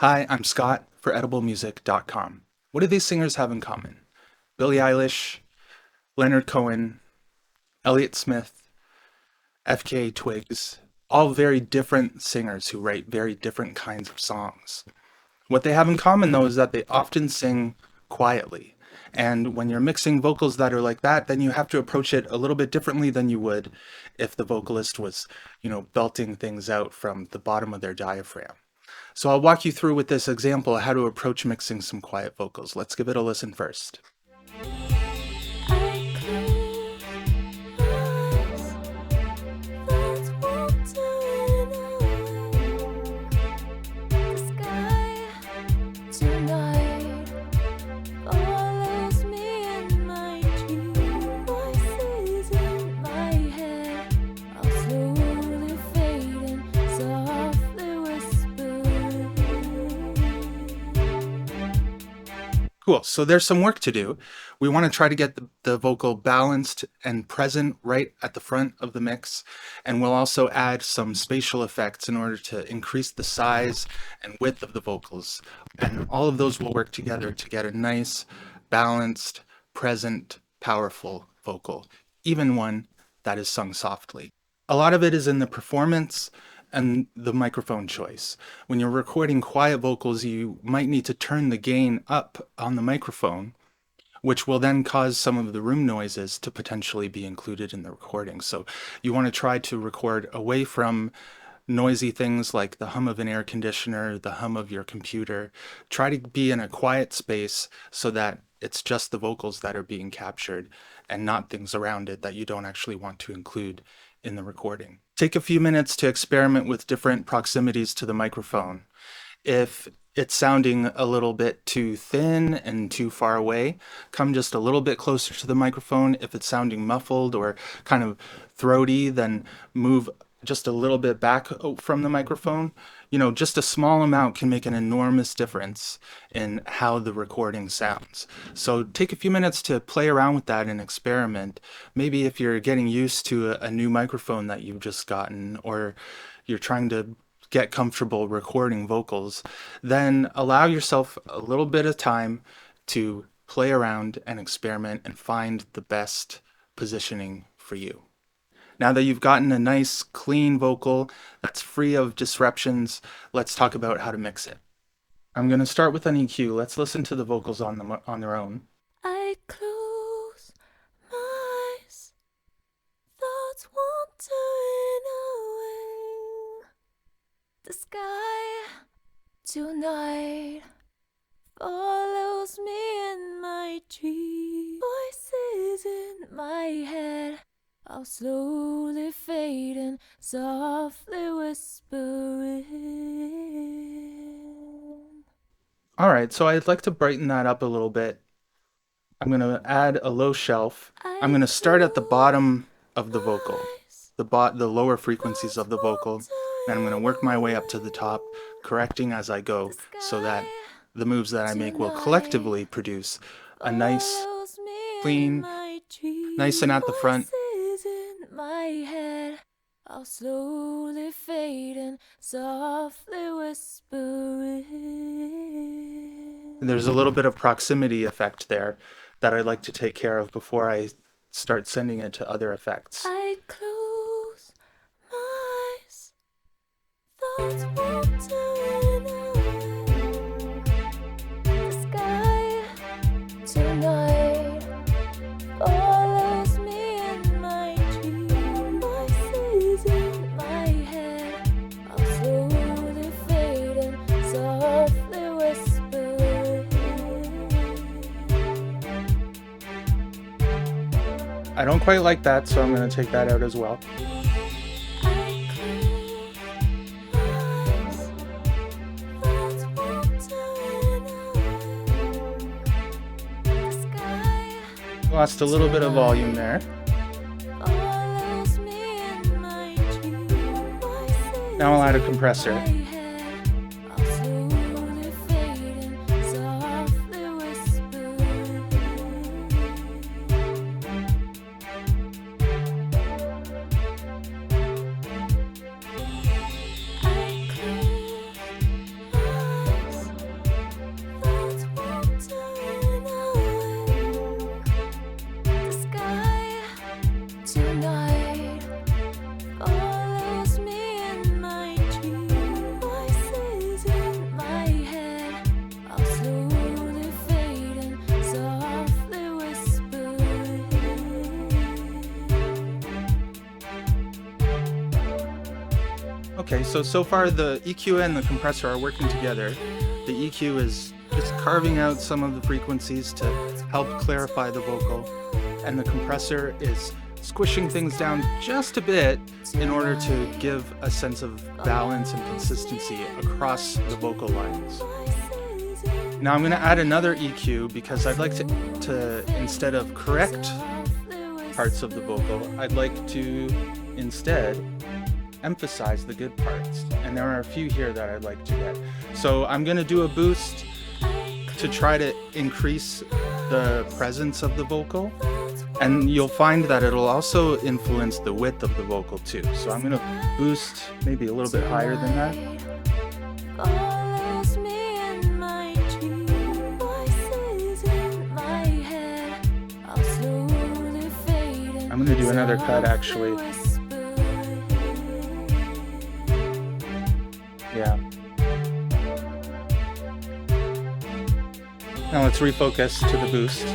Hi, I'm Scott for ediblemusic.com. What do these singers have in common? Billie Eilish, Leonard Cohen, Elliott Smith, FKA Twigs, all very different singers who write very different kinds of songs. What they have in common though is that they often sing quietly. And when you're mixing vocals that are like that, then you have to approach it a little bit differently than you would if the vocalist was, belting things out from the bottom of their diaphragm. So I'll walk you through with this example how to approach mixing some quiet vocals. Let's give it a listen first. Cool, so there's some work to do. We want to try to get the vocal balanced and present right at the front of the mix, and we'll also add some spatial effects in order to increase the size and width of the vocals. And all of those will work together to get a nice, balanced, present, powerful vocal, even one that is sung softly. A lot of it is in the performance and the microphone choice. When you're recording quiet vocals, you might need to turn the gain up on the microphone, which will then cause some of the room noises to potentially be included in the recording. So you want to try to record away from noisy things like the hum of an air conditioner, the hum of your computer. Try to be in a quiet space so that it's just the vocals that are being captured and not things around it that you don't actually want to include in the recording. Take a few minutes to experiment with different proximities to the microphone. If it's sounding a little bit too thin and too far away, come just a little bit closer to the microphone. If it's sounding muffled or kind of throaty, then move just a little bit back from the microphone. Just a small amount can make an enormous difference in how the recording sounds. So take a few minutes to play around with that and experiment. Maybe if you're getting used to a new microphone that you've just gotten, or you're trying to get comfortable recording vocals, then allow yourself a little bit of time to play around and experiment and find the best positioning for you. Now that you've gotten a nice, clean vocal that's free of disruptions, let's talk about how to mix it. I'm going to start with an EQ. Let's listen to the vocals on their own. I close my eyes, thoughts wandering away. The sky tonight follows me in my dreams. Voices in my head are slowly fading, softly whispering. All right, so I'd like to brighten that up a little bit. I'm going to add a low shelf. I'm going to start at the bottom of the vocal, the lower frequencies of the vocal, and I'm going to work my way up to the top, correcting as I go, so that the moves that I make will collectively produce a nice, clean, nice and at the front. My head are slowly fading, softly whispering. There's a little bit of proximity effect there that I'd like to take care of before I start sending it to other effects. I close my eyes, thoughts wandering away. The sky tonight follows me in my dreams. Voices in my head are slowly fading, softly whispering. I don't quite like that, so I'm going to take that out as well. Lost a little bit of volume there. Now I'll add a compressor. Okay, so far the EQ and the compressor are working together. The EQ is just carving out some of the frequencies to help clarify the vocal, and the compressor is squishing things down just a bit in order to give a sense of balance and consistency across the vocal lines. Now I'm going to add another EQ because I'd like to instead of correct parts of the vocal, I'd like to instead emphasize the good parts, and there are a few here that I'd like to get. So I'm going to do a boost to try to increase the presence of the vocal, and you'll find that it'll also influence the width of the vocal too. So I'm going to boost maybe a little bit higher than that. I'm going to do another cut actually. Yeah. Now let's refocus to the boost.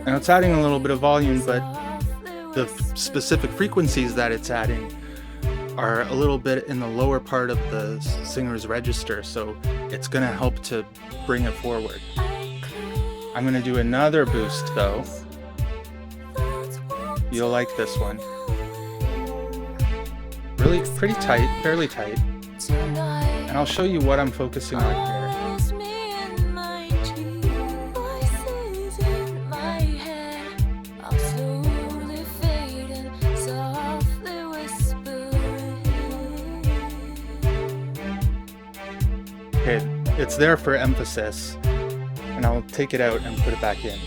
Now it's adding a little bit of volume, but the specific frequencies that it's adding are a little bit in the lower part of the singer's register, so it's going to help to bring it forward. I'm going to do another boost though. You'll like this one. Really pretty tight, fairly tight. And I'll show you what I'm focusing on here. Okay, it's there for emphasis, and I'll take it out and put it back in.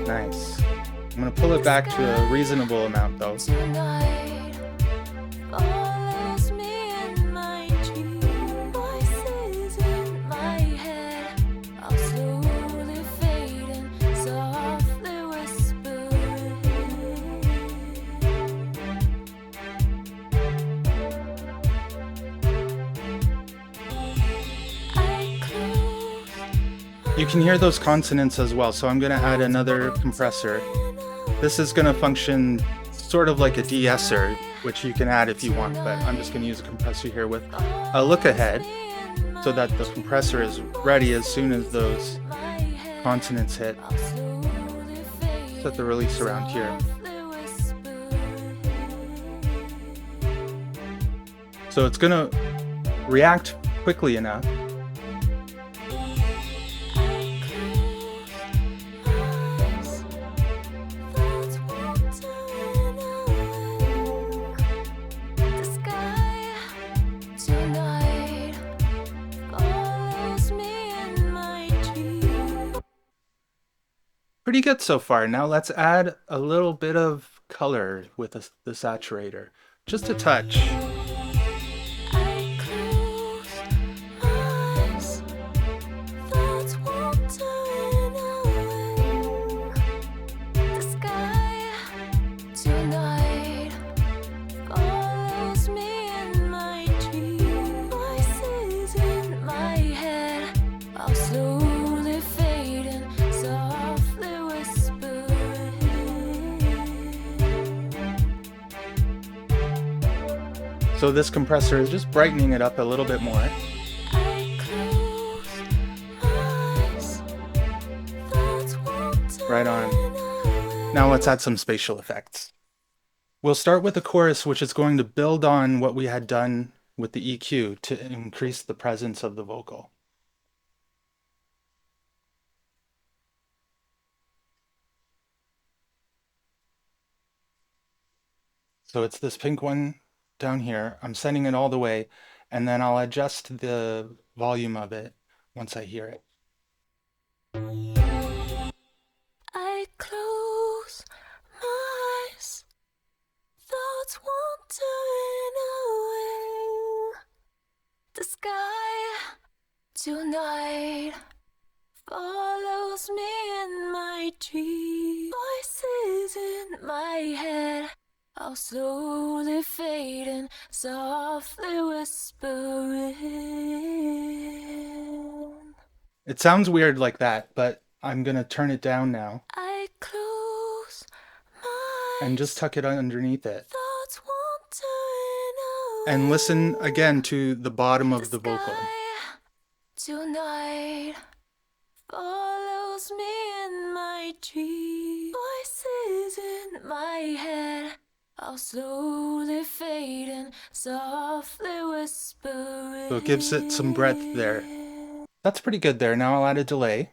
Nice. I'm going to pull it back to a reasonable amount though. You can hear those consonants as well, so I'm going to add another compressor. This is going to function sort of like a de-esser, which you can add if you want, but I'm just going to use a compressor here with a look ahead so that the compressor is ready as soon as those consonants hit. Set the release around here. So it's going to react quickly enough. Pretty good so far. Now let's add a little bit of color with the saturator. Just a touch. So this compressor is just brightening it up a little bit more. Right on. Now let's add some spatial effects. We'll start with the chorus, which is going to build on what we had done with the EQ to increase the presence of the vocal. So it's this pink one down here. I'm sending it all the way, and then I'll adjust the volume of it once I hear it. I close my eyes, thoughts wandering away. The sky tonight falls. Voices in my head are slowly fading, softly whispering. It sounds weird like that, but I'm gonna turn it down now I close my and just eyes, tuck it underneath it. thoughts wandering And listen away. again to the bottom The of the vocal. sky tonight follows me in my dreams. Voices in my head are slowly fading, softly whispering. So it gives it some breadth there. That's pretty good there. Now I'll add a delay.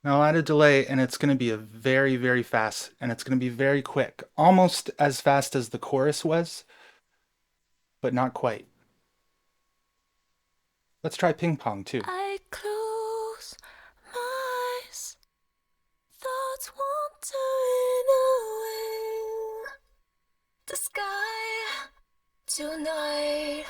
Now I'll add a delay, and it's going to be a very, very fast, and it's going to be very quick. Almost as fast as the chorus was, but not quite. Let's try ping pong too. I close my eyes, thoughts wandering away. The sky tonight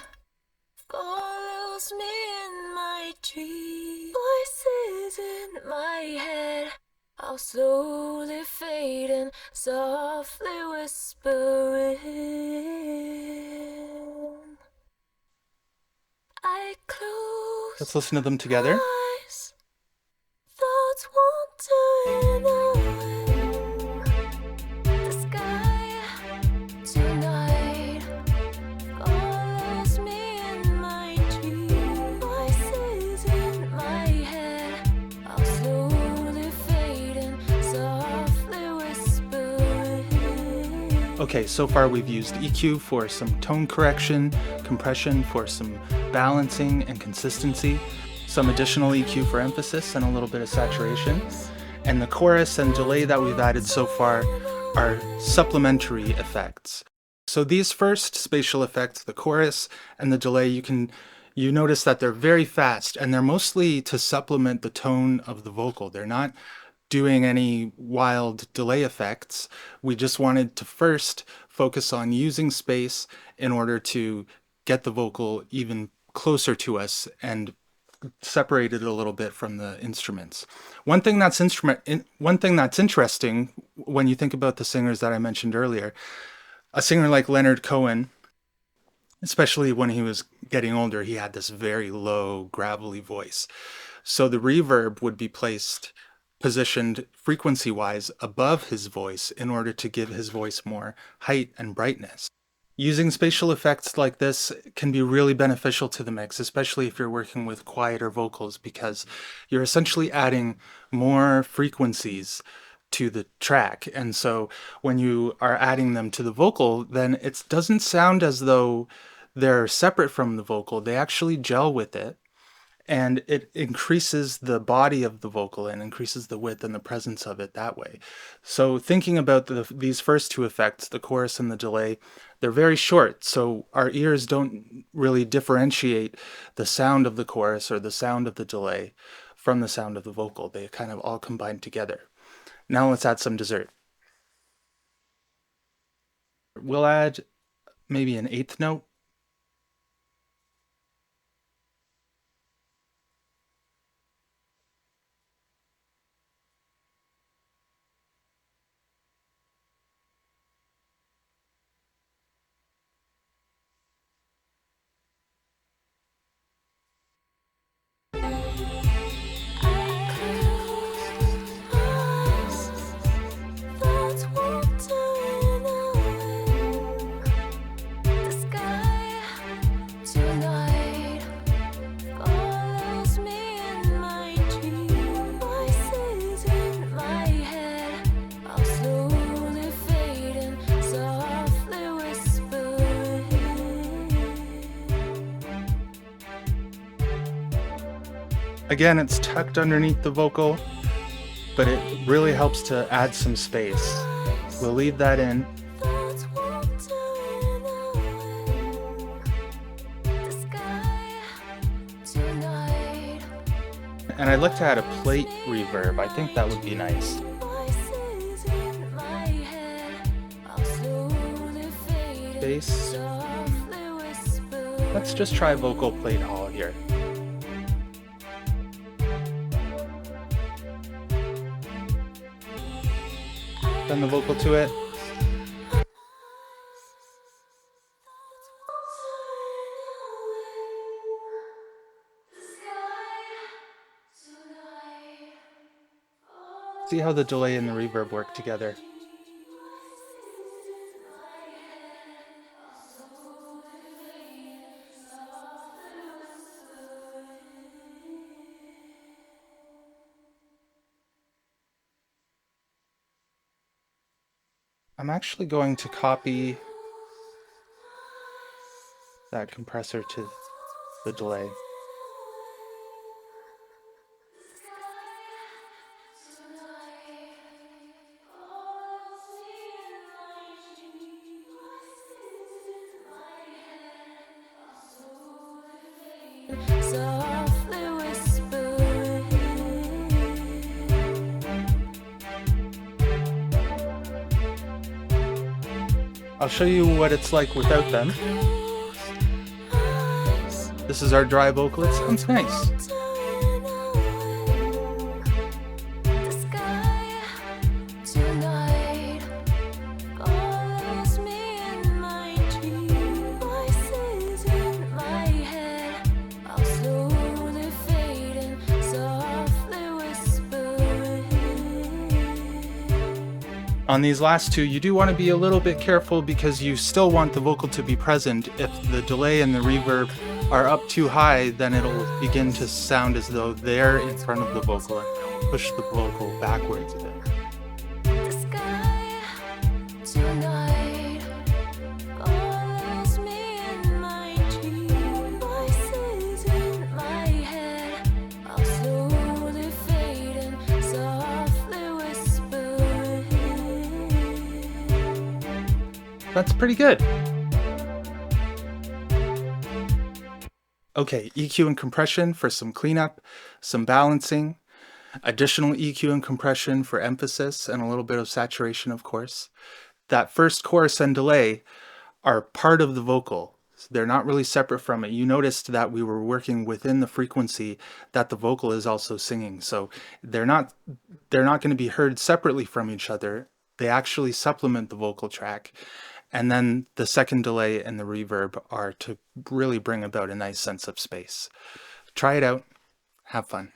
follows me in my dreams. Voices in my head are slowly fading, softly whispering. I close Let's listen to them together. my eyes, thoughts wandering away. The sky tonight follows me in my dreams. Voices in my head are slowly fading, softly whispering. Okay, so far we've used EQ for some tone correction, compression for some balancing and consistency, some additional EQ for emphasis, and a little bit of saturation. And the chorus and delay that we've added so far are supplementary effects. So these first spatial effects, the chorus and the delay, you notice that they're very fast, and they're mostly to supplement the tone of the vocal. They're not doing any wild delay effects. We just wanted to first focus on using space in order to get the vocal even closer to us and separate it a little bit from the instruments. One thing that's interesting when you think about the singers that I mentioned earlier, a singer like Leonard Cohen, especially when he was getting older, he had this very low, gravelly voice. So the reverb would be positioned frequency-wise above his voice in order to give his voice more height and brightness. Using spatial effects like this can be really beneficial to the mix, especially if you're working with quieter vocals, because you're essentially adding more frequencies to the track. And so when you are adding them to the vocal, then it doesn't sound as though they're separate from the vocal. They actually gel with it, and it increases the body of the vocal and increases the width and the presence of it that way. So thinking about these first two effects, the chorus and the delay, they're very short, so our ears don't really differentiate the sound of the chorus or the sound of the delay from the sound of the vocal. They kind of all combine together. Now let's add some dessert. We'll add maybe an eighth note. Again, it's tucked underneath the vocal, but it really helps to add some space. We'll leave that in. And I'd like to add a plate reverb. I think that would be nice. Bass. Let's just try vocal plate hall here. then the vocal to it. See how the delay and the reverb work together. I'm actually going to copy that compressor to the delay. Softly whispering. I'll show you what it's like without them. This is our dry vocal. It sounds nice. The sky tonight follows me in my dream. Voices in my head are slowly fading, softly whispering. On these last two, you do want to be a little bit careful because you still want the vocal to be present. If the delay and the reverb are up too high, then it'll begin to sound as though they're in front of the vocal and push the vocal backwards a bit. The sky tonight follows me in my dream. Voices in my head are slowly fading, softly whispering. That's pretty good. Okay, EQ and compression for some cleanup, some balancing, additional EQ and compression for emphasis, and a little bit of saturation, of course. That first chorus and delay are part of the vocal. They're not really separate from it. You noticed that we were working within the frequency that the vocal is also singing. So they're not going to be heard separately from each other. They actually supplement the vocal track. And then the second delay and the reverb are to really bring about a nice sense of space. Try it out. Have fun.